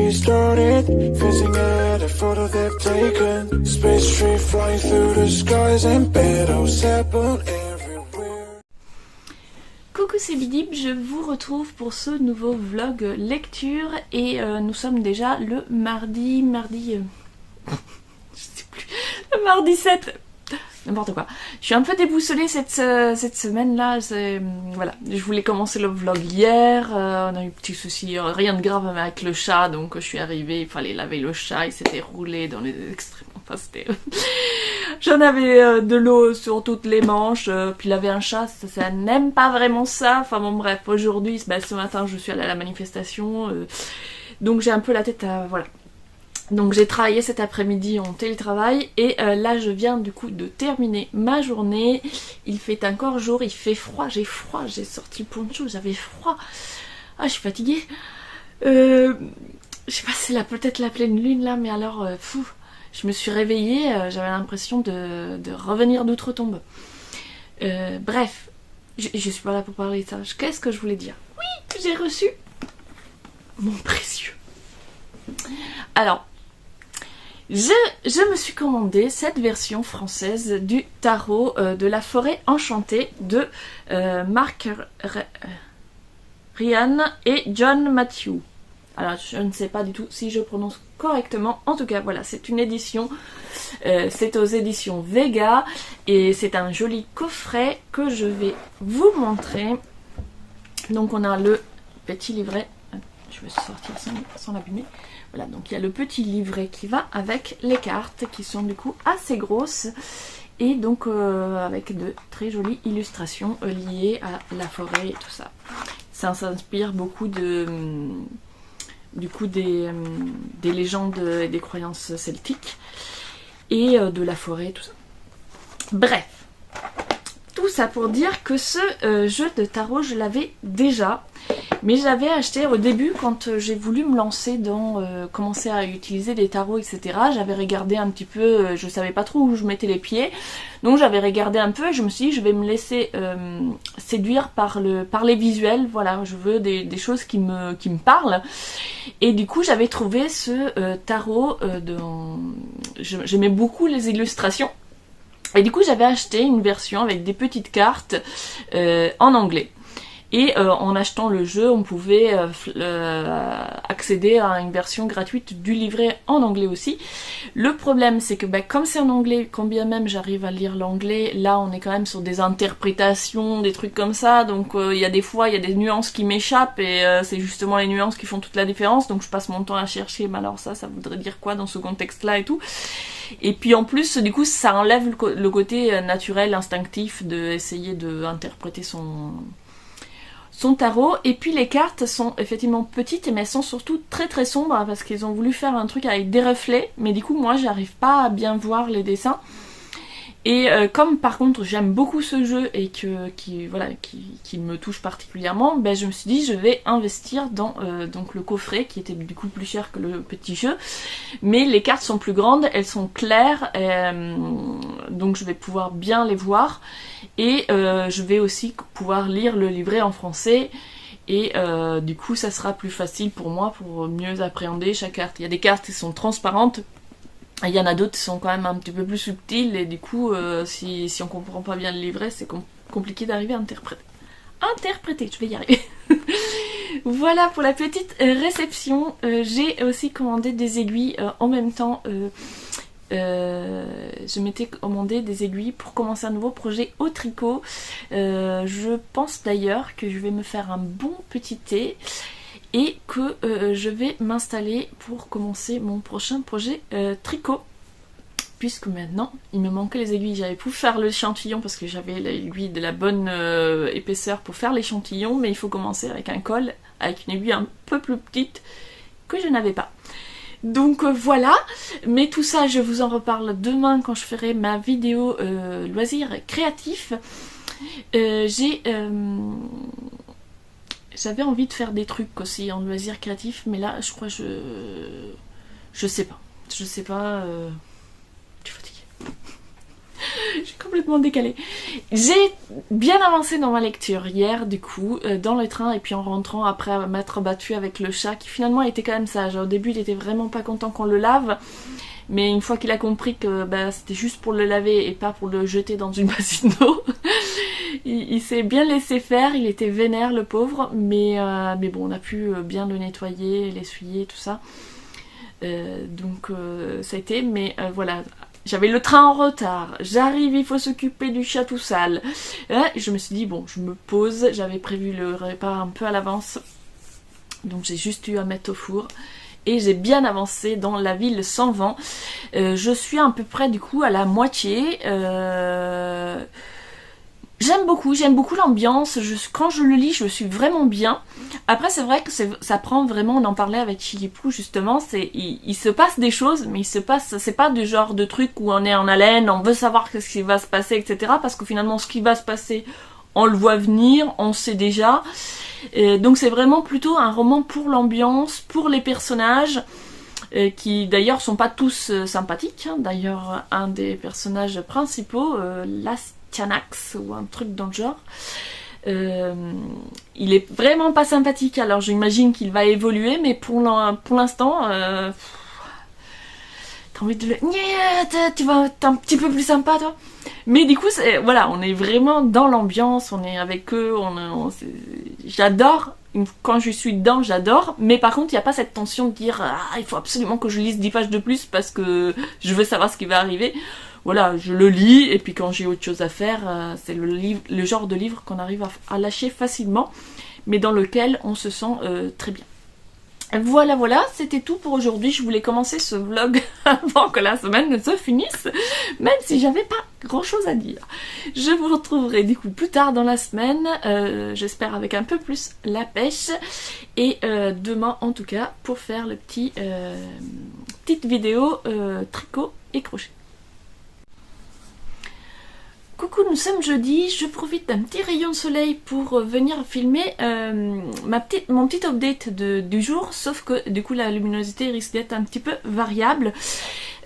party started, fizzing at a photo they've taken. Space tree flying through the skies and petals happen everywhere. Coucou, c'est Bidib, je vous retrouve pour ce nouveau vlog lecture et nous sommes déjà le mardi je sais plus, le mardi 7. N'importe quoi. Je suis un peu déboussolée cette semaine-là. Voilà, je voulais commencer le vlog hier. On a eu un petit souci, rien de grave avec le chat. Donc je suis arrivée, il fallait laver le chat. Il s'était roulé dans les extrêmes. Enfin, c'était... J'en avais de l'eau sur toutes les manches. Puis laver un chat, ça n'aime pas vraiment ça. Enfin bon, bref, aujourd'hui, ce matin, je suis allée à la manifestation. Donc j'ai un peu la tête à... Voilà. Donc j'ai travaillé cet après-midi en télétravail et là je viens du coup de terminer ma journée. Il fait encore jour, il fait froid, j'ai sorti le poncho, j'avais froid. Ah, je suis fatiguée. Je sais pas si c'est peut-être la pleine lune là, mais alors je me suis réveillée, j'avais l'impression de revenir d'outre-tombe. Bref, je suis pas là pour parler de ça. Qu'est-ce que je voulais dire? Oui, j'ai reçu mon précieux. Alors, je me suis commandé cette version française du tarot de la forêt enchantée de Mark Ryan et John Matthew. Alors je ne sais pas du tout si je prononce correctement. En tout cas voilà, c'est une édition, c'est aux éditions Vega et c'est un joli coffret que je vais vous montrer. Donc on a le petit livret, je vais sortir sans l'abîmer. Voilà, donc il y a le petit livret qui va avec les cartes qui sont du coup assez grosses et donc avec de très jolies illustrations liées à la forêt et tout ça. Ça s'inspire beaucoup des légendes et des croyances celtiques et de la forêt et tout ça. Bref, tout ça pour dire que ce jeu de tarot je l'avais déjà. Mais je l'avais acheté au début quand j'ai voulu me lancer dans commencer à utiliser des tarots, etc. J'avais regardé un petit peu, je savais pas trop où je mettais les pieds. Donc j'avais regardé un peu et je me suis dit je vais me laisser séduire par les visuels. Voilà, je veux des choses qui me parlent. Et du coup j'avais trouvé ce tarot, j'aimais beaucoup les illustrations. Et du coup j'avais acheté une version avec des petites cartes en anglais. Et en achetant le jeu, on pouvait accéder à une version gratuite du livret en anglais aussi. Le problème, c'est que comme c'est en anglais, quand bien même j'arrive à lire l'anglais, là on est quand même sur des interprétations, des trucs comme ça, donc il y a des fois, il y a des nuances qui m'échappent et c'est justement les nuances qui font toute la différence, donc je passe mon temps à chercher, mais alors ça voudrait dire quoi dans ce contexte-là et tout. Et puis en plus, du coup, ça enlève le côté naturel, instinctif d'essayer d'interpréter son tarot. Et puis les cartes sont effectivement petites mais elles sont surtout très très sombres parce qu'ils ont voulu faire un truc avec des reflets, mais du coup moi j'arrive pas à bien voir les dessins. Et comme par contre j'aime beaucoup ce jeu et qui me touche particulièrement, ben je me suis dit je vais investir dans donc le coffret qui était du coup plus cher que le petit jeu, mais les cartes sont plus grandes, elles sont claires, donc je vais pouvoir bien les voir et je vais aussi pouvoir lire le livret en français. Et du coup ça sera plus facile pour moi pour mieux appréhender chaque carte. Il y a des cartes qui sont transparentes, il y en a d'autres qui sont quand même un petit peu plus subtiles et du coup si on comprend pas bien le livret c'est compliqué d'arriver à interpréter, je vais y arriver. Voilà pour la petite réception. J'ai aussi commandé des aiguilles en même temps. Je m'étais commandé des aiguilles pour commencer un nouveau projet au tricot. Je pense d'ailleurs que je vais me faire un bon petit thé et que je vais m'installer pour commencer mon prochain projet tricot, puisque maintenant il me manquait les aiguilles. J'avais pu faire l'échantillon parce que j'avais l'aiguille de la bonne épaisseur pour faire l'échantillon, mais il faut commencer avec un col, avec une aiguille un peu plus petite que je n'avais pas. Donc voilà, mais tout ça je vous en reparle demain quand je ferai ma vidéo loisirs créatifs. J'avais envie de faire des trucs aussi en loisirs créatifs, mais là je crois je sais pas. Je suis fatiguée. J'ai complètement décalé. J'ai bien avancé dans ma lecture hier, du coup, dans le train, et puis en rentrant après m'être battue avec le chat, qui finalement était quand même sage. Au début, il était vraiment pas content qu'on le lave, mais une fois qu'il a compris que c'était juste pour le laver et pas pour le jeter dans une bassine d'eau, il s'est bien laissé faire. Il était vénère, le pauvre, mais bon, on a pu bien le nettoyer, l'essuyer, tout ça. Donc ça a été, mais voilà. J'avais le train en retard, j'arrive, il faut s'occuper du chat tout sale. Je me suis dit, bon, je me pose, j'avais prévu le repas un peu à l'avance, donc j'ai juste eu à mettre au four. Et j'ai bien avancé dans La Ville sans vent. Je suis à peu près du coup à la moitié. J'aime beaucoup l'ambiance. Quand je le lis, je suis vraiment bien. Après, c'est vrai que ça prend vraiment, on en parlait avec Chilipou justement, il se passe des choses, mais c'est pas du genre de truc où on est en haleine, on veut savoir ce qui va se passer, etc. Parce que finalement, ce qui va se passer, on le voit venir, on sait déjà. Donc c'est vraiment plutôt un roman pour l'ambiance, pour les personnages, qui d'ailleurs sont pas tous sympathiques. Hein. D'ailleurs, un des personnages principaux, Lastianax ou un truc dans le genre, il est vraiment pas sympathique. Alors j'imagine qu'il va évoluer, mais pour l'instant, t'as envie de le... Tu vas être un petit peu plus sympa, toi. Mais du coup, voilà, on est vraiment dans l'ambiance, on est avec eux, j'adore. Quand je suis dedans, j'adore. Mais par contre, il n'y a pas cette tension de dire il faut absolument que je lise 10 pages de plus parce que je veux savoir ce qui va arriver. Voilà, je le lis, et puis quand j'ai autre chose à faire, c'est le genre de livre qu'on arrive à lâcher facilement, mais dans lequel on se sent très bien. Voilà, c'était tout pour aujourd'hui. Je voulais commencer ce vlog avant que la semaine ne se finisse, même si j'avais pas grand chose à dire. Je vous retrouverai du coup plus tard dans la semaine, j'espère avec un peu plus la pêche, et demain en tout cas pour faire le petite vidéo tricot et crochet. Coucou, nous sommes jeudi, je profite d'un petit rayon de soleil pour venir filmer mon petit update du jour, sauf que du coup la luminosité risque d'être un petit peu variable.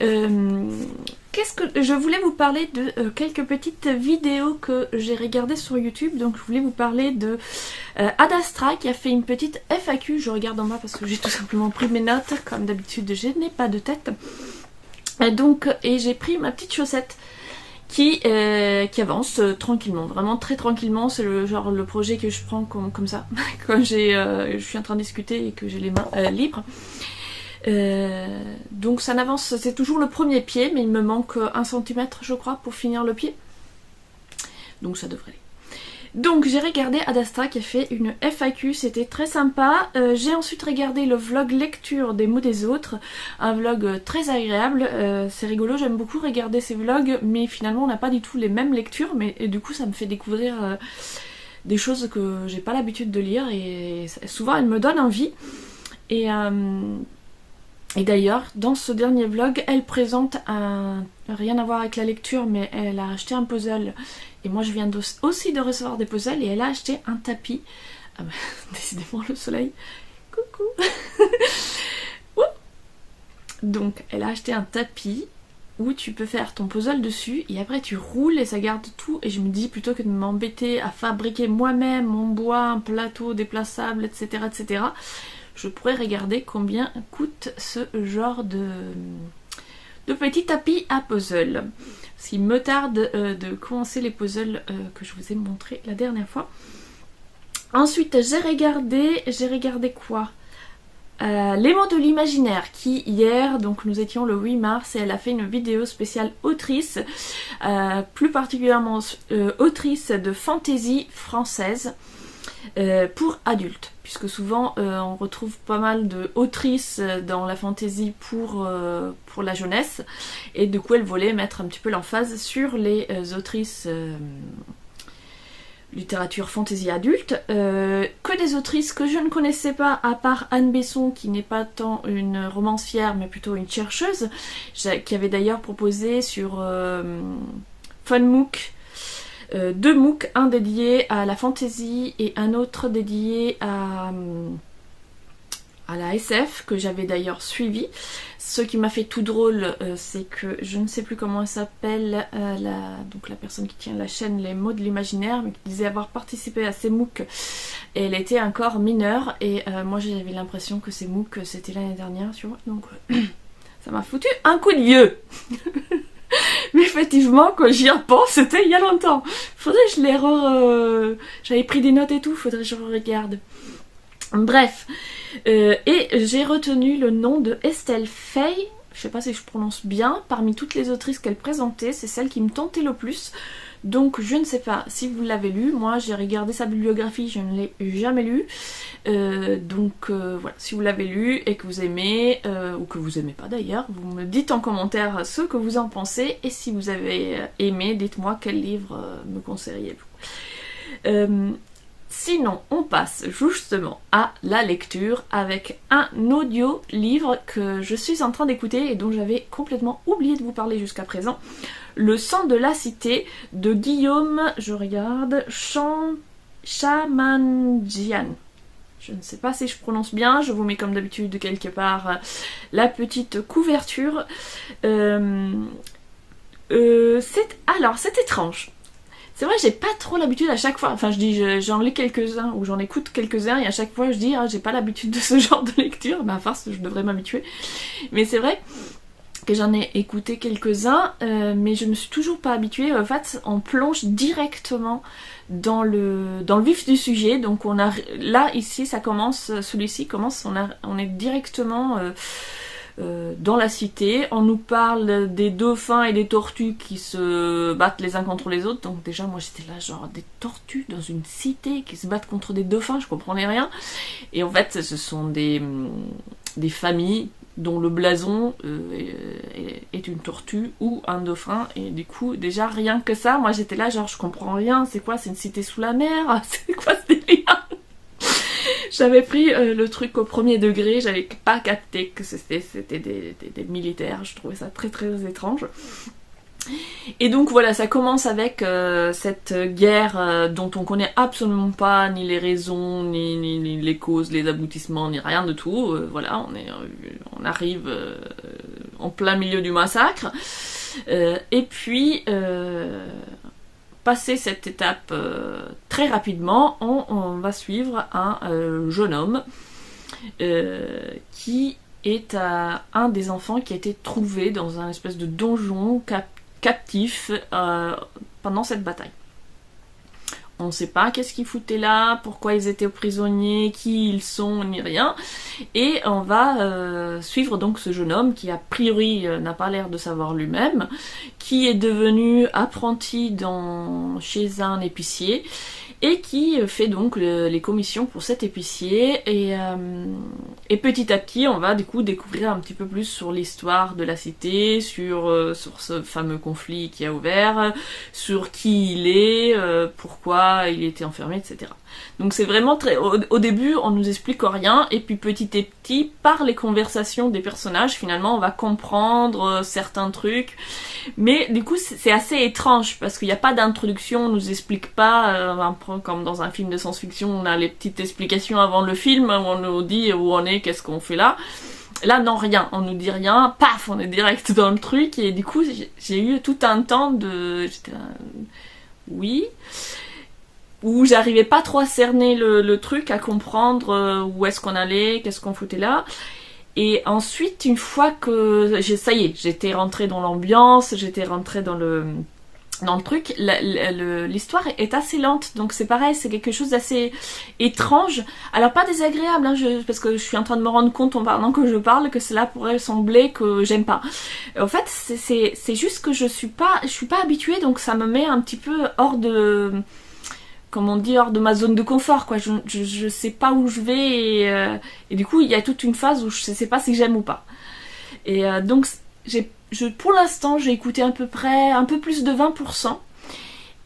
Je voulais vous parler de quelques petites vidéos que j'ai regardées sur YouTube. Donc je voulais vous parler de Adastra qui a fait une petite FAQ. Je regarde en bas parce que j'ai tout simplement pris mes notes, comme d'habitude je n'ai pas de tête. Et j'ai pris ma petite chaussette qui avance tranquillement, vraiment très tranquillement. C'est le projet que je prends comme ça quand je suis en train de discuter et que j'ai les mains libres. Donc ça n'avance, c'est toujours le premier pied, mais il me manque 1 cm je crois pour finir le pied, donc ça devrait aller. Donc j'ai regardé Adastra qui a fait une FAQ, c'était très sympa. J'ai ensuite regardé le vlog lecture des mots des autres, un vlog très agréable, c'est rigolo, j'aime beaucoup regarder ces vlogs, mais finalement on n'a pas du tout les mêmes lectures, et du coup ça me fait découvrir des choses que j'ai pas l'habitude de lire, et souvent elles me donnent envie. Et d'ailleurs, dans ce dernier vlog, elle présente rien à voir avec la lecture, mais elle a acheté un puzzle. Et moi, je viens aussi de recevoir des puzzles, et elle a acheté un tapis. Ah bah, décidément, le soleil. Coucou. Donc, elle a acheté un tapis où tu peux faire ton puzzle dessus, et après tu roules et ça garde tout. Et je me dis, plutôt que de m'embêter à fabriquer moi-même mon bois, un plateau déplaçable, etc., etc., je pourrais regarder combien coûte ce genre de petit tapis à puzzle. Parce qu'il me tarde de commencer les puzzles que je vous ai montré la dernière fois. Ensuite, j'ai regardé quoi? Les mots de l'imaginaire, qui hier, donc nous étions le 8 mars, et elle a fait une vidéo spéciale autrice, plus particulièrement autrice de fantaisie française. Pour adultes, puisque souvent on retrouve pas mal d'autrices dans la fantasy pour la jeunesse, et du coup elle voulait mettre un petit peu l'emphase sur les autrices littérature fantasy adulte, que des autrices que je ne connaissais pas, à part Anne Besson, qui n'est pas tant une romancière mais plutôt une chercheuse, qui avait d'ailleurs proposé sur FunMook 2 MOOC, un dédié à la fantasy et un autre dédié à à la SF, que j'avais d'ailleurs suivi. Ce qui m'a fait tout drôle, c'est que je ne sais plus comment elle s'appelle, donc la personne qui tient la chaîne Les Mots de l'Imaginaire, mais qui disait avoir participé à ces MOOC, et elle était encore mineure, et moi j'avais l'impression que ces MOOC c'était l'année dernière, tu vois, donc ça m'a foutu un coup de vieux. Mais effectivement, quand j'y repense, c'était il y a longtemps. Faudrait que je les j'avais pris des notes et tout, faudrait que je regarde. Bref, et j'ai retenu le nom de Estelle Fay, je sais pas si je prononce bien, parmi toutes les autrices qu'elle présentait, c'est celle qui me tentait le plus. Donc je ne sais pas si vous l'avez lu, moi j'ai regardé sa bibliographie, je ne l'ai jamais lu. Voilà, si vous l'avez lu et que vous aimez, ou que vous aimez pas d'ailleurs, vous me dites en commentaire ce que vous en pensez, et si vous avez aimé, dites-moi quel livre me conseilleriez-vous. Sinon, on passe justement à la lecture avec un audio-livre que je suis en train d'écouter et dont j'avais complètement oublié de vous parler jusqu'à présent. Le sang de la cité de Guillaume, je regarde, Chamanjian. Je ne sais pas si je prononce bien, je vous mets comme d'habitude quelque part la petite couverture. C'est étrange. C'est vrai, j'ai pas trop l'habitude à chaque fois, enfin je dis j'en lis quelques-uns ou j'en écoute quelques-uns et à chaque fois je dis j'ai pas l'habitude de ce genre de lecture, à force je devrais m'habituer. Mais c'est vrai que j'en ai écouté quelques-uns, mais je me suis toujours pas habituée. En fait, on plonge directement dans le vif du sujet, donc on a là ici ça commence, celui-ci commence, on est directement dans la cité, on nous parle des dauphins et des tortues qui se battent les uns contre les autres, donc déjà moi j'étais là genre des tortues dans une cité qui se battent contre des dauphins, je comprenais rien, et en fait ce sont des familles dont le blason est une tortue ou un dauphin, et du coup déjà rien que ça, moi j'étais là genre je comprends rien, c'est quoi, c'est une cité sous la mer, c'est quoi ce délire? J'avais pris le truc au premier degré, j'avais pas capté que c'était des militaires, je trouvais ça très très étrange. Et donc voilà, ça commence avec cette guerre dont on connaît absolument pas ni les raisons, ni les causes, les aboutissements, ni rien de tout. Voilà, on arrive en plein milieu du massacre. Et puis... passer cette étape très rapidement, on va suivre un jeune homme qui est un des enfants qui a été trouvé dans un espèce de donjon captif pendant cette bataille. On ne sait pas qu'est-ce qu'ils foutaient là, pourquoi ils étaient prisonniers, qui ils sont, ni rien. Et on va suivre donc ce jeune homme qui a priori n'a pas l'air de savoir lui-même, qui est devenu apprenti chez un épicier et qui fait donc les commissions pour cet épicier, et petit à petit on va du coup découvrir un petit peu plus sur l'histoire de la cité, sur ce fameux conflit qui a ouvert, sur qui il est, pourquoi il était enfermé, etc. Donc c'est vraiment très... Au début on nous explique rien, et puis petit à petit, par les conversations des personnages, finalement on va comprendre certains trucs, mais du coup c'est assez étrange, parce qu'il n'y a pas d'introduction, on nous explique pas, comme dans un film de science-fiction, on a les petites explications avant le film, où on nous dit où on est, qu'est-ce qu'on fait là. Là, non, rien, on nous dit rien, paf, on est direct dans le truc, et du coup j'ai eu tout un temps de... J'étais là... Oui... où j'arrivais pas trop à cerner le truc, à comprendre où est-ce qu'on allait, qu'est-ce qu'on foutait là. Et ensuite, une fois que ça y est, j'étais rentrée dans l'ambiance, j'étais rentrée dans le truc, l'histoire est assez lente, donc c'est pareil, c'est quelque chose d'assez étrange, alors pas désagréable, hein, parce que je suis en train de me rendre compte en parlant que je parle que cela pourrait sembler que j'aime pas. En fait, c'est juste que je suis pas habituée, donc ça me met un petit peu hors de... comme on dit, hors de ma zone de confort, quoi. Je sais pas où je vais, et du coup il y a toute une phase où je sais pas si j'aime ou pas. Et donc pour l'instant j'ai écouté à peu près un peu plus de 20%,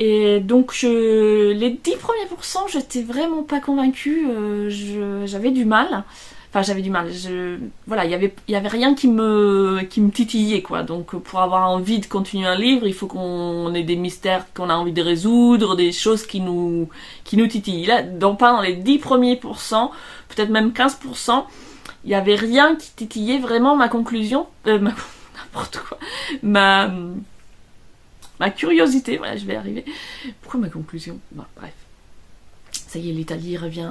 et donc les 10 premiers pourcents j'étais vraiment pas convaincue, j'avais du mal. Enfin, j'avais du mal. Voilà, il y avait rien qui me titillait, quoi. Donc, pour avoir envie de continuer un livre, il faut qu'on ait des mystères qu'on a envie de résoudre, des choses qui nous titillent. Là, pas dans les 10 premiers pourcents, peut-être même 15%, il n'y avait rien qui titillait vraiment ma conclusion, n'importe quoi, ma curiosité, voilà, je vais y arriver. Pourquoi ma conclusion? Bon, bref. Ça y est, l'Italie revient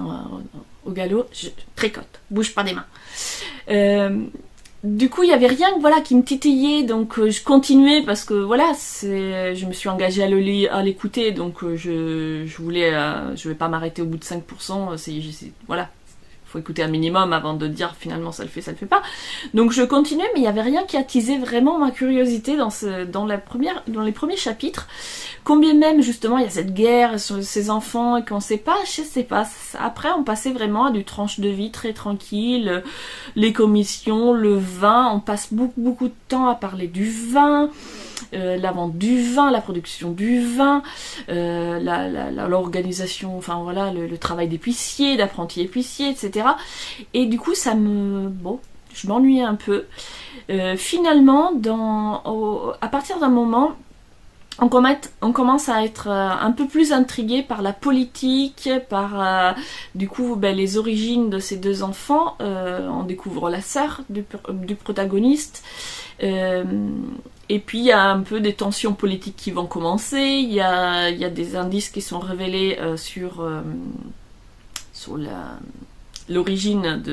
au galop, je tricote, bouge pas des mains. Du coup, il n'y avait rien voilà, qui me titillait, donc je continuais parce que voilà, je me suis engagée à l'écouter, donc je vais pas m'arrêter au bout de 5%, voilà. Faut écouter un minimum avant de dire finalement ça le fait pas. Donc je continuais, mais il n'y avait rien qui attisait vraiment ma curiosité dans les premiers chapitres. Combien même justement il y a cette guerre sur ces enfants et qu'on sait pas, je sais pas. Après on passait vraiment à du tranche de vie très tranquille, les commissions, le vin, on passe beaucoup de temps à parler du vin. La vente du vin, la production du vin, l'organisation, enfin voilà, le travail d'épicier, d'apprenti épicier, etc. Et du coup, je m'ennuyais un peu. Finalement, à partir d'un moment, on commence à être un peu plus intrigué par la politique, par du coup les origines de ces deux enfants. On découvre la sœur du protagoniste. Et puis il y a un peu des tensions politiques qui vont commencer, il y a des indices qui sont révélés sur l'origine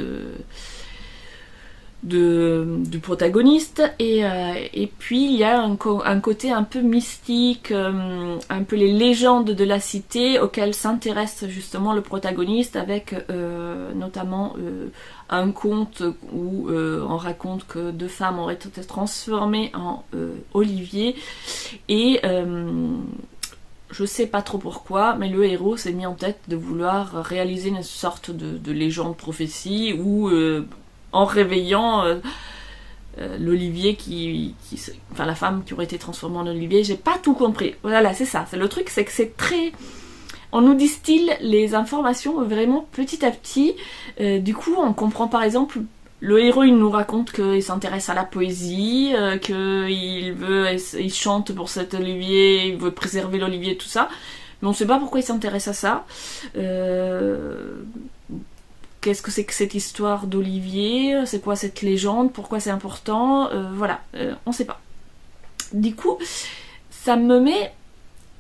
du protagoniste, et puis il y a un côté un peu mystique, un peu les légendes de la cité auxquelles s'intéresse justement le protagoniste, avec notamment un conte où on raconte que deux femmes auraient été transformées en Olivier, et je sais pas trop pourquoi, mais le héros s'est mis en tête de vouloir réaliser une sorte de légende prophétie où en réveillant l'Olivier enfin la femme qui aurait été transformée en Olivier, j'ai pas tout compris. Voilà, c'est ça. Le truc, c'est que c'est très... On nous distille les informations vraiment petit à petit. Du coup, on comprend par exemple, le héros il nous raconte qu'il s'intéresse à la poésie, il chante pour cet Olivier, il veut préserver l'Olivier, tout ça. Mais on sait pas pourquoi il s'intéresse à ça. Qu'est-ce que c'est que cette histoire d'Olivier? C'est quoi cette légende? Pourquoi c'est important? Voilà, on sait pas. Du coup, ça me met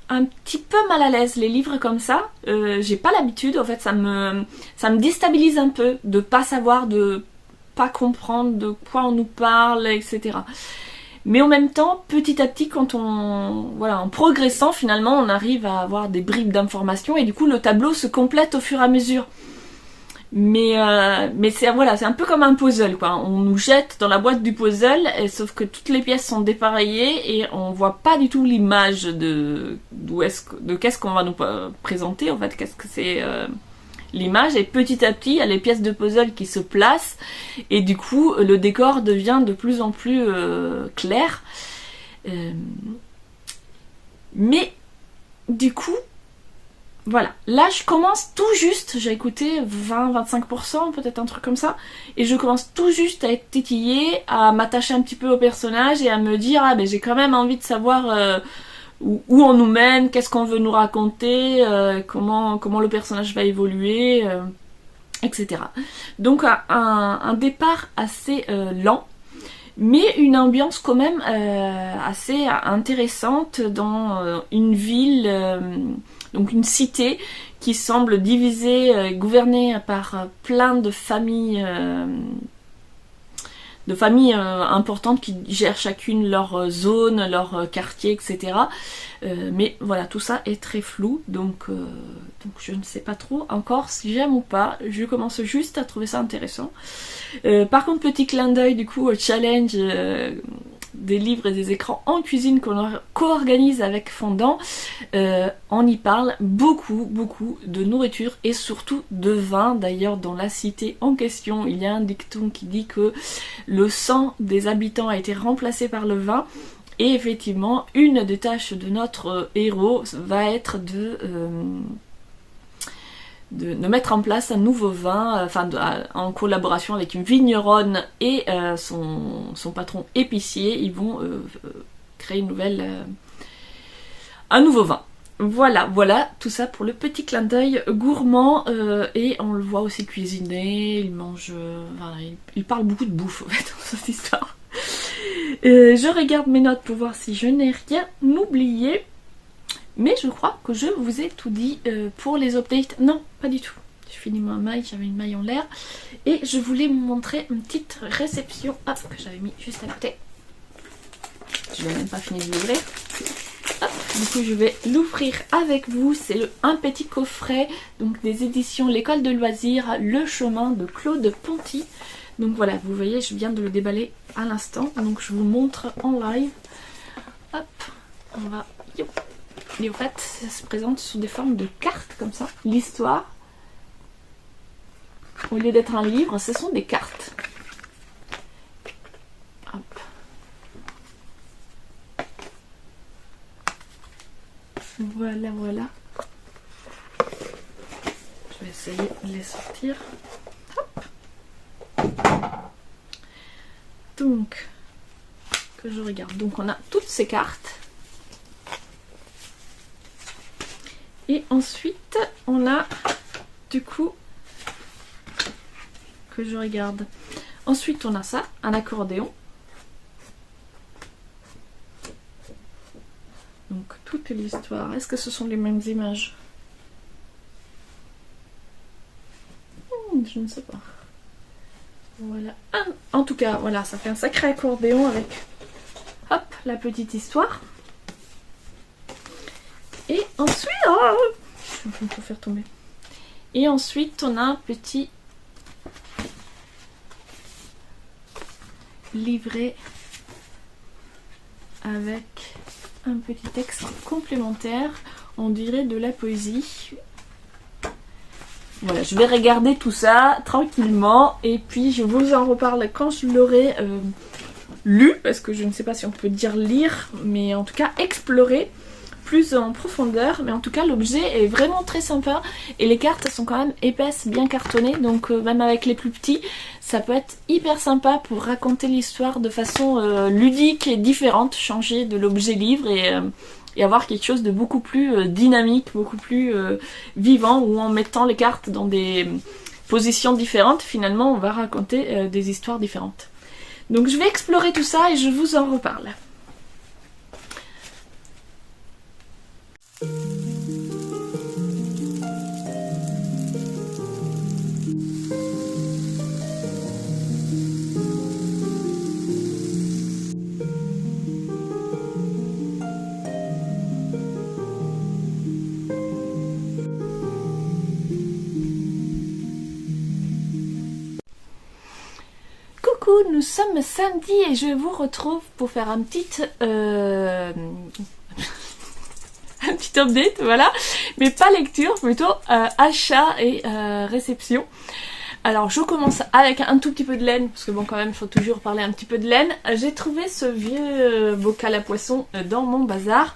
un petit peu mal à l'aise, les livres comme ça. J'ai pas l'habitude, en fait, ça me déstabilise un peu de pas savoir, de pas comprendre de quoi on nous parle, etc. Mais en même temps, petit à petit, en progressant, finalement, on arrive à avoir des bribes d'informations et du coup, le tableau se complète au fur et à mesure. Mais c'est un peu comme un puzzle, quoi. On nous jette dans la boîte du puzzle, sauf que toutes les pièces sont dépareillées et on voit pas du tout l'image de qu'est-ce qu'on va nous présenter, en fait, qu'est-ce que c'est l'image. Et petit à petit, il y a les pièces de puzzle qui se placent et du coup, le décor devient de plus en plus clair. Mais du coup, voilà, là je commence tout juste, j'ai écouté 20-25%, peut-être un truc comme ça, et je commence tout juste à être titillée, à m'attacher un petit peu au personnage et à me dire, j'ai quand même envie de savoir où on nous mène, qu'est-ce qu'on veut nous raconter, comment le personnage va évoluer, etc. Donc un départ assez lent, mais une ambiance quand même assez intéressante dans une ville... Donc une cité qui semble divisée, gouvernée par plein de familles importantes qui gèrent chacune leur zone, leur quartier, etc. Mais voilà, tout ça est très flou, donc je ne sais pas trop encore si j'aime ou pas. Je commence juste à trouver ça intéressant. Par contre, petit clin d'œil du coup au challenge des livres et des écrans en cuisine qu'on co-organise avec Fondant. On y parle beaucoup de nourriture et surtout de vin. D'ailleurs, dans la cité en question, il y a un dicton qui dit que le sang des habitants a été remplacé par le vin. Et effectivement, une des tâches de notre héros va être de mettre en place un nouveau vin, en collaboration avec une vigneronne et son patron épicier. Ils vont créer un nouveau vin. Voilà, voilà, tout ça pour le petit clin d'œil gourmand et on le voit aussi cuisiner, il mange, enfin, il parle beaucoup de bouffe en fait dans cette histoire. Je regarde mes notes pour voir si je n'ai rien oublié, mais je crois que je vous ai tout dit pour les updates. Non, pas du tout. Je finis ma maille, j'avais une maille en l'air et je voulais vous montrer une petite réception que j'avais mis juste à côté. Je n'ai même pas fini de l'ouvrir. Du coup je vais l'ouvrir avec vous. C'est un petit coffret donc des éditions L'école de loisirs, Le chemin de Claude Ponty. Donc voilà, vous voyez, je viens de le déballer à l'instant. Donc je vous montre en live. Hop, on va... Et en fait, ça se présente sous des formes de cartes comme ça. L'histoire, au lieu d'être un livre, ce sont des cartes. Hop. Voilà, voilà. Je vais essayer de les sortir. Hop. Donc, que je regarde. Donc, on a toutes ces cartes. Et ensuite, on a, du coup, que je regarde. Ensuite, on a ça, un accordéon. Donc toute l'histoire. Est-ce que ce sont les mêmes images? Je ne sais pas. Voilà. En tout cas, voilà, ça fait un sacré accordéon avec, hop, la petite histoire. Et ensuite, je vais tout faire tomber. Et ensuite, on a un petit livret avec un petit texte complémentaire, on dirait de la poésie. Voilà, je vais regarder tout ça tranquillement et puis je vous en reparle quand je l'aurai lu, parce que je ne sais pas si on peut dire lire, mais en tout cas explorer plus en profondeur. Mais en tout cas l'objet est vraiment très sympa et les cartes sont quand même épaisses, bien cartonnées, donc même avec les plus petits ça peut être hyper sympa pour raconter l'histoire de façon ludique et différente, changer de l'objet livre et avoir quelque chose de beaucoup plus dynamique, beaucoup plus vivant, où en mettant les cartes dans des positions différentes, finalement on va raconter des histoires différentes. Donc je vais explorer tout ça et je vous en reparle. Nous sommes samedi et je vous retrouve pour faire un petit un petit update, voilà, mais pas lecture, plutôt achat et réception. Alors je commence avec un tout petit peu de laine, parce que bon quand même il faut toujours parler un petit peu de laine. J'ai trouvé ce vieux bocal à poisson dans mon bazar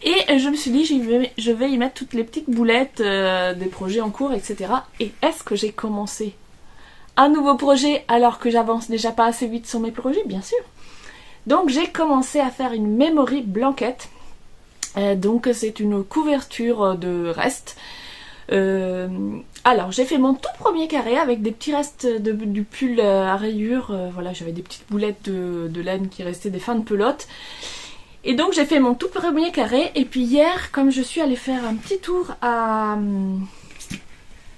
et je me suis dit je vais y mettre toutes les petites boulettes des projets en cours, etc. Et est-ce que j'ai commencé un nouveau projet alors que j'avance déjà pas assez vite sur mes projets? Bien sûr. Donc j'ai commencé à faire une memory blanquette. Donc c'est une couverture de restes. Alors j'ai fait mon tout premier carré avec des petits restes du pull à rayures. Voilà, j'avais des petites boulettes de laine qui restaient des fins de pelote. Et donc j'ai fait mon tout premier carré. Et puis hier, comme je suis allée faire un petit tour à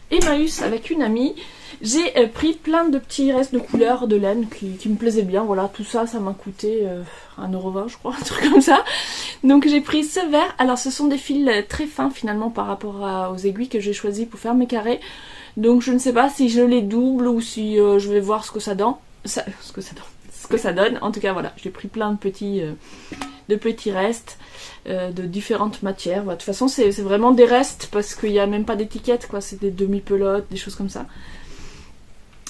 Emmaüs avec une amie, j'ai pris plein de petits restes de couleurs de laine qui me plaisaient bien. Voilà, tout ça, ça m'a coûté 1,20 € je crois, un truc comme ça. Donc j'ai pris ce vert. Alors ce sont des fils très fins finalement par rapport aux aiguilles que j'ai choisi pour faire mes carrés. Donc je ne sais pas si je les double ou si je vais voir ce que ça donne. Ce que ça donne. En tout cas voilà, j'ai pris plein de petits restes de différentes matières. Voilà. De toute façon c'est vraiment des restes parce qu'il n'y a même pas d'étiquette quoi. C'est des demi-pelotes, des choses comme ça.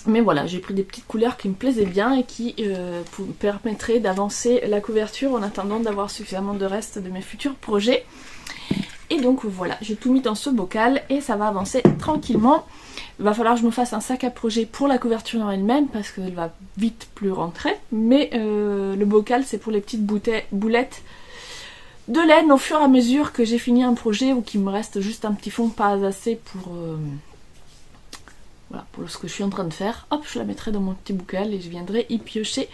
Mais voilà, j'ai pris des petites couleurs qui me plaisaient bien et qui permettraient d'avancer la couverture en attendant d'avoir suffisamment de restes de mes futurs projets. Et donc voilà, j'ai tout mis dans ce bocal et ça va avancer tranquillement. Il va falloir que je me fasse un sac à projet pour la couverture en elle-même parce qu'elle va vite plus rentrer. Mais le bocal c'est pour les petites boulettes de laine au fur et à mesure que j'ai fini un projet ou qu'il me reste juste un petit fond pas assez pour, voilà, pour ce que je suis en train de faire. Hop, je la mettrai dans mon petit bocal et je viendrai y piocher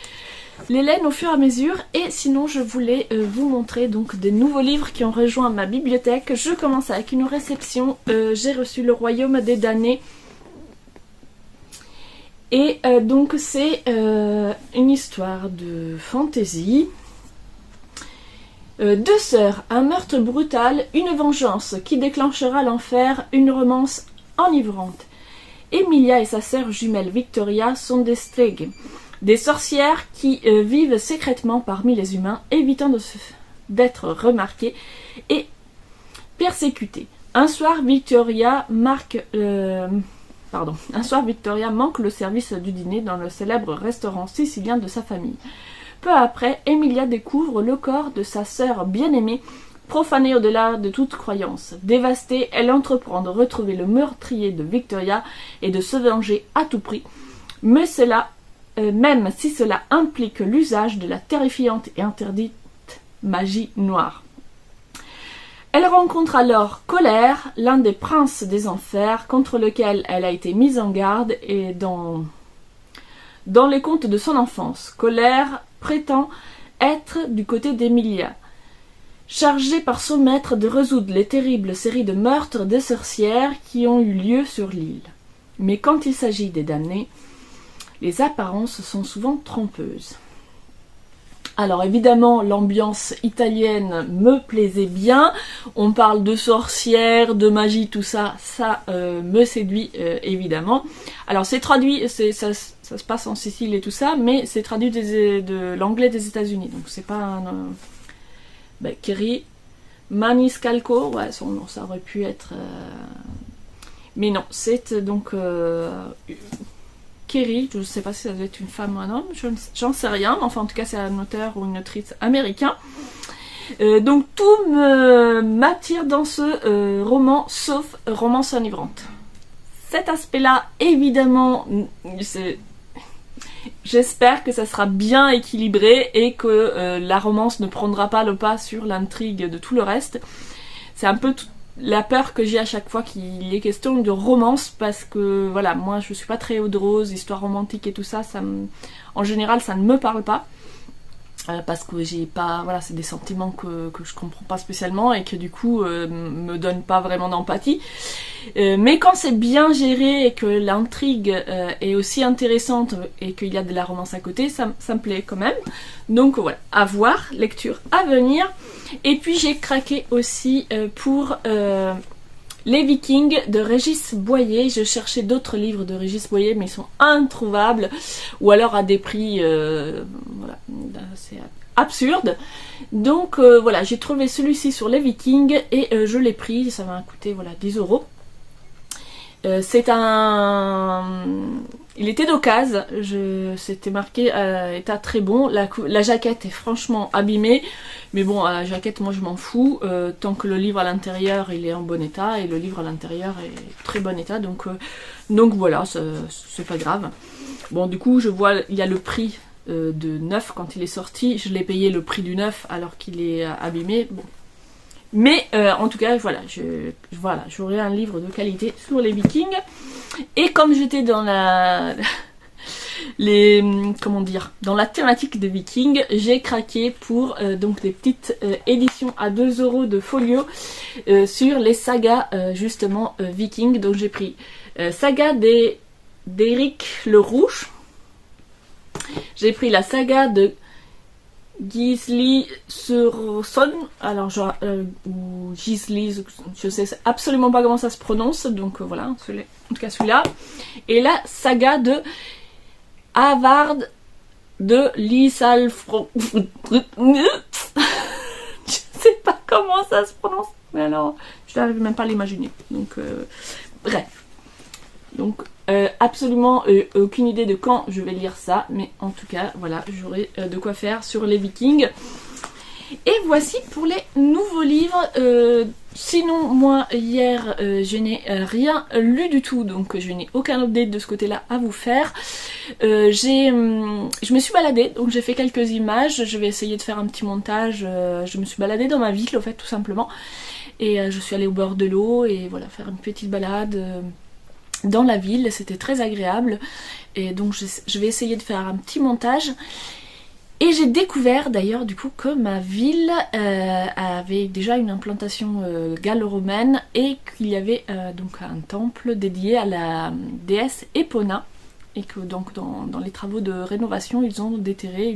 les laines au fur et à mesure. Et sinon je voulais vous montrer donc des nouveaux livres qui ont rejoint ma bibliothèque. Je commence avec une réception. J'ai reçu Le Royaume des damnés. Et donc c'est une histoire de fantasy. Deux sœurs, un meurtre brutal, une vengeance qui déclenchera l'enfer, une romance enivrante. Emilia et sa sœur jumelle Victoria sont des Streg, des sorcières qui vivent secrètement parmi les humains, évitant d'être remarquées et persécutées. Un soir, Victoria manque le service du dîner dans le célèbre restaurant sicilien de sa famille. Peu après, Emilia découvre le corps de sa sœur bien-aimée, profanée au-delà de toute croyance. Dévastée, elle entreprend de retrouver le meurtrier de Victoria et de se venger à tout prix. Mais même si cela implique l'usage de la terrifiante et interdite magie noire. Elle rencontre alors Colère, l'un des princes des enfers, contre lequel elle a été mise en garde et dans les contes de son enfance. Colère prétend être du côté d'Emilia, chargée par son maître de résoudre les terribles séries de meurtres des sorcières qui ont eu lieu sur l'île. Mais quand il s'agit des damnés, les apparences sont souvent trompeuses. Alors évidemment, l'ambiance italienne me plaisait bien. On parle de sorcières, de magie, tout ça, ça me séduit évidemment. Alors c'est traduit, ça se passe en Sicile et tout ça, mais c'est traduit de l'anglais des États-Unis. Donc c'est pas un... Kerry Maniscalco, ouais, son nom, ça aurait pu être... Mais non, c'est donc... Kerry, je ne sais pas si ça doit être une femme ou un homme, j'en sais rien, mais enfin en tout cas c'est un auteur ou une autrice américain. Donc tout m'attire dans ce roman, sauf romance enivrante. Cet aspect-là, évidemment, j'espère que ça sera bien équilibré et que la romance ne prendra pas le pas sur l'intrigue de tout le reste. C'est un peu la peur que j'ai à chaque fois qu'il y ait question de romance, parce que voilà, moi je suis pas très eau de rose, histoire romantique et tout ça, en général ça ne me parle pas. Parce que j'ai pas, voilà, c'est des sentiments que je comprends pas spécialement et que du coup me donnent pas vraiment d'empathie. Mais quand c'est bien géré et que l'intrigue est aussi intéressante et qu'il y a de la romance à côté, ça me plaît quand même. Donc voilà, à voir, lecture à venir. Et puis j'ai craqué aussi pour Les Vikings de Régis Boyer. Je cherchais d'autres livres de Régis Boyer, mais ils sont introuvables, ou alors à des prix voilà, c'est absurde. Donc voilà, j'ai trouvé celui-ci sur Les Vikings et je l'ai pris, ça m'a coûté voilà 10 €. C'est un... Il était d'occasion, c'était marqué état très bon, la jaquette est franchement abîmée, mais bon, à la jaquette moi je m'en fous, tant que le livre à l'intérieur il est en bon état, et le livre à l'intérieur est très bon état, donc voilà, c'est pas grave. Bon, du coup je vois, il y a le prix de neuf quand il est sorti, je l'ai payé le prix du neuf alors qu'il est abîmé, bon. Mais en tout cas, voilà, j'aurai un livre de qualité sur les Vikings. Et comme j'étais dans dans la thématique des Vikings, j'ai craqué pour donc des petites éditions à 2 € de folio sur les sagas justement Vikings. Donc j'ai pris saga d'Éric le Rouge. J'ai pris la saga de Gisli Surson, alors genre ou Gisli, je sais absolument pas comment ça se prononce, donc voilà, en tout cas celui-là. Et la saga de Havard de Lisalfro. Je sais pas comment ça se prononce, mais alors je n'arrive même pas à l'imaginer. Donc bref. Donc absolument aucune idée de quand je vais lire ça, mais en tout cas voilà, j'aurai de quoi faire sur les Vikings. Et voici pour les nouveaux livres. Sinon moi hier je n'ai rien lu du tout, donc je n'ai aucun update de ce côté là à vous faire. Je me suis baladée, donc j'ai fait quelques images, je vais essayer de faire un petit montage. Je me suis baladée dans ma ville, au fait, tout simplement. Et je suis allée au bord de l'eau et voilà, faire une petite balade dans la ville, c'était très agréable. Et donc je vais essayer de faire un petit montage. Et j'ai découvert d'ailleurs du coup que ma ville avait déjà une implantation gallo-romaine et qu'il y avait donc un temple dédié à la déesse Epona. Et que donc dans les travaux de rénovation, ils ont déterré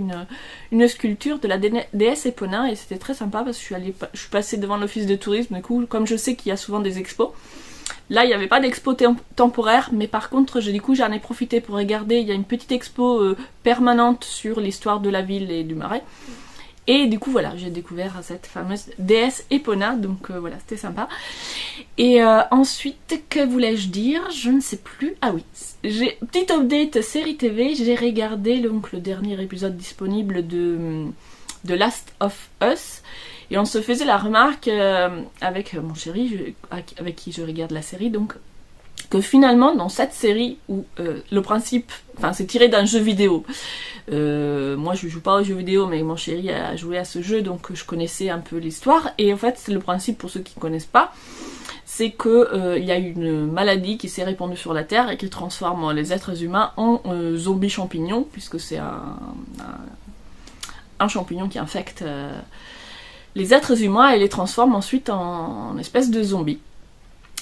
une sculpture de la déesse Epona et c'était très sympa parce que je suis passée devant l'office de tourisme, du coup comme je sais qu'il y a souvent des expos, là il n'y avait pas d'expo temporaire, mais par contre du coup j'en ai profité pour regarder, il y a une petite expo permanente sur l'histoire de la ville et du marais. Et du coup voilà, j'ai découvert cette fameuse déesse Epona, donc voilà, c'était sympa. Et ensuite, que voulais-je dire? Je ne sais plus. Ah oui, j'ai petite update série TV, j'ai regardé donc le dernier épisode disponible de Last of Us. Et on se faisait la remarque avec mon chéri, avec qui je regarde la série, donc que finalement dans cette série où le principe, enfin c'est tiré d'un jeu vidéo. Moi je joue pas aux jeux vidéo, mais mon chéri a joué à ce jeu, donc je connaissais un peu l'histoire. Et en fait c'est le principe, pour ceux qui ne connaissent pas, c'est que il y a une maladie qui s'est répandue sur la Terre et qui transforme les êtres humains en zombies champignons, puisque c'est un champignon qui infecte les êtres humains et les transforme ensuite en espèces de zombies.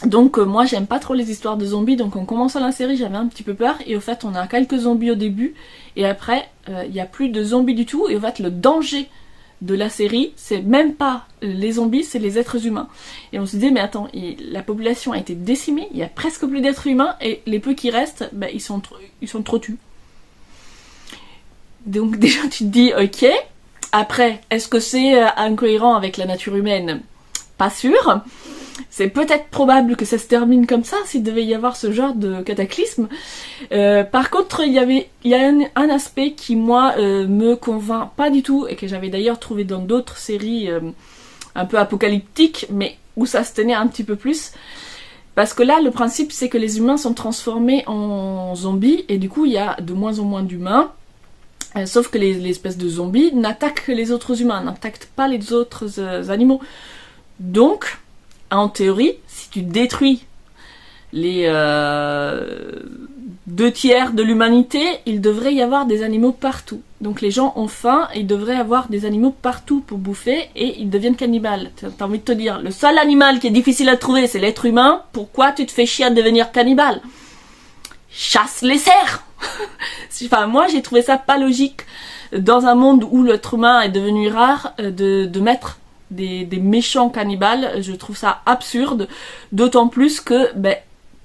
Donc moi j'aime pas trop les histoires de zombies, donc en commençant la série j'avais un petit peu peur, et au fait on a quelques zombies au début, et après il n'y a plus de zombies du tout, et au fait le danger de la série c'est même pas les zombies, c'est les êtres humains. Et on se dit mais attends, la population a été décimée, il y a presque plus d'êtres humains, et les peu qui restent, ben, ils sont trop tus. Donc déjà tu te dis ok, après est-ce que c'est incohérent avec la nature humaine? Pas sûr. C'est peut-être probable que ça se termine comme ça s'il devait y avoir ce genre de cataclysme. Par contre, il y a un aspect qui moi me convainc pas du tout, et que j'avais d'ailleurs trouvé dans d'autres séries un peu apocalyptiques, mais où ça se tenait un petit peu plus. Parce que là, le principe c'est que les humains sont transformés en zombies, et du coup il y a de moins en moins d'humains. Sauf que les espèces de zombies n'attaquent que les autres humains, n'attaquent pas les autres animaux. Donc, en théorie, si tu détruis les 2/3 de l'humanité, il devrait y avoir des animaux partout. Donc les gens ont faim, et il devrait y avoir des animaux partout pour bouffer, et ils deviennent cannibales. T'as envie de te dire, le seul animal qui est difficile à trouver, c'est l'être humain, pourquoi tu te fais chier à devenir cannibale? Chasse les cerfs. Enfin, moi j'ai trouvé ça pas logique, dans un monde où l'être humain est devenu rare, de mettre des méchants cannibales. Je trouve ça absurde, d'autant plus que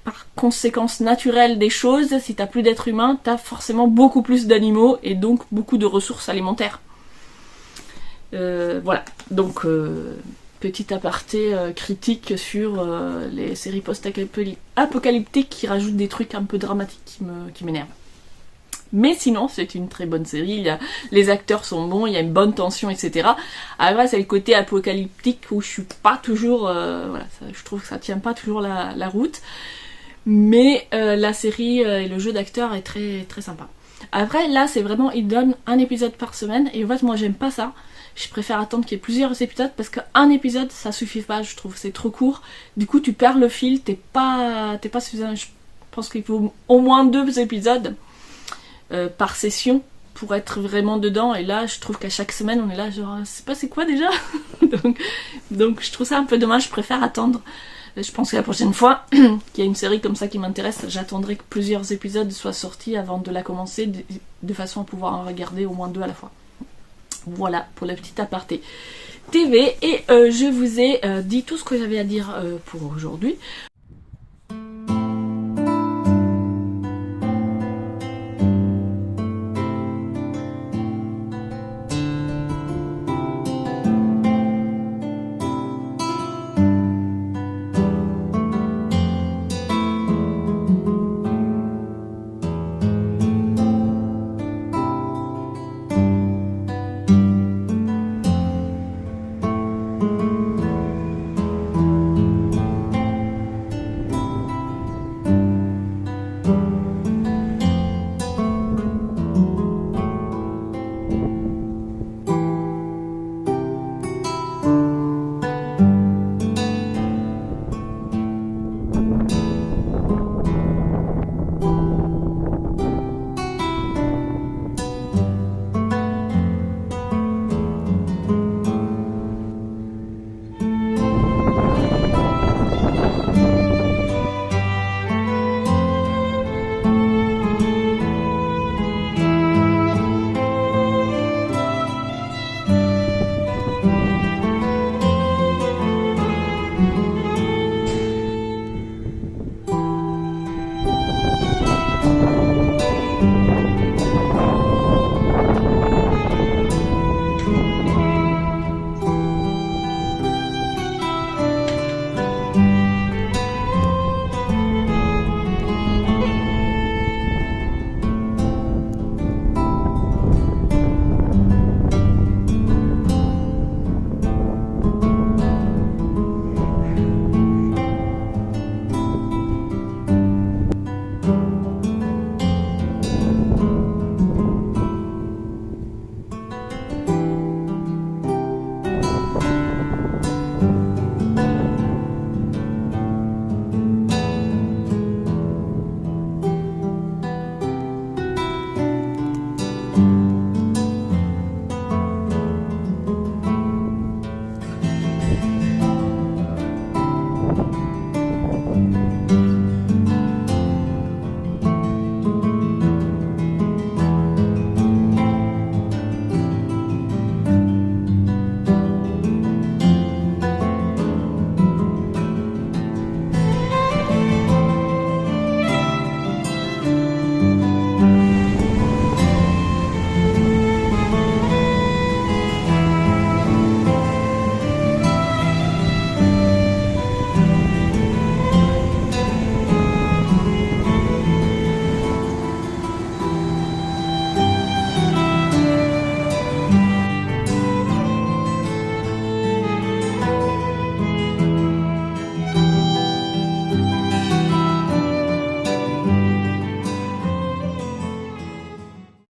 par conséquence naturelle des choses, si t'as plus d'êtres humains, t'as forcément beaucoup plus d'animaux et donc beaucoup de ressources alimentaires. Voilà, donc petit aparté critique sur les séries post-apocalyptiques qui rajoutent des trucs un peu dramatiques qui m'énervent. Mais sinon, c'est une très bonne série, les acteurs sont bons, il y a une bonne tension, etc. Après, c'est le côté apocalyptique où je suis pas toujours... voilà, je trouve que ça tient pas toujours la route. Mais la série et le jeu d'acteur est très, très sympa. Après, là, c'est vraiment, ils donnent un épisode par semaine, et en fait, moi, j'aime pas ça. Je préfère attendre qu'il y ait plusieurs épisodes, parce qu'un épisode, ça suffit pas, je trouve, c'est trop court. Du coup, tu perds le fil, t'es pas suffisant. Je pense qu'il faut au moins 2 épisodes par session pour être vraiment dedans, et là je trouve qu'à chaque semaine on est là genre c'est quoi déjà. donc je trouve ça un peu dommage, je préfère attendre. Je pense que la prochaine fois qu'il y a une série comme ça qui m'intéresse, j'attendrai que plusieurs épisodes soient sortis avant de la commencer, de façon à pouvoir en regarder au moins 2 à la fois. Voilà pour la petite aparté TV, et je vous ai dit tout ce que j'avais à dire pour aujourd'hui.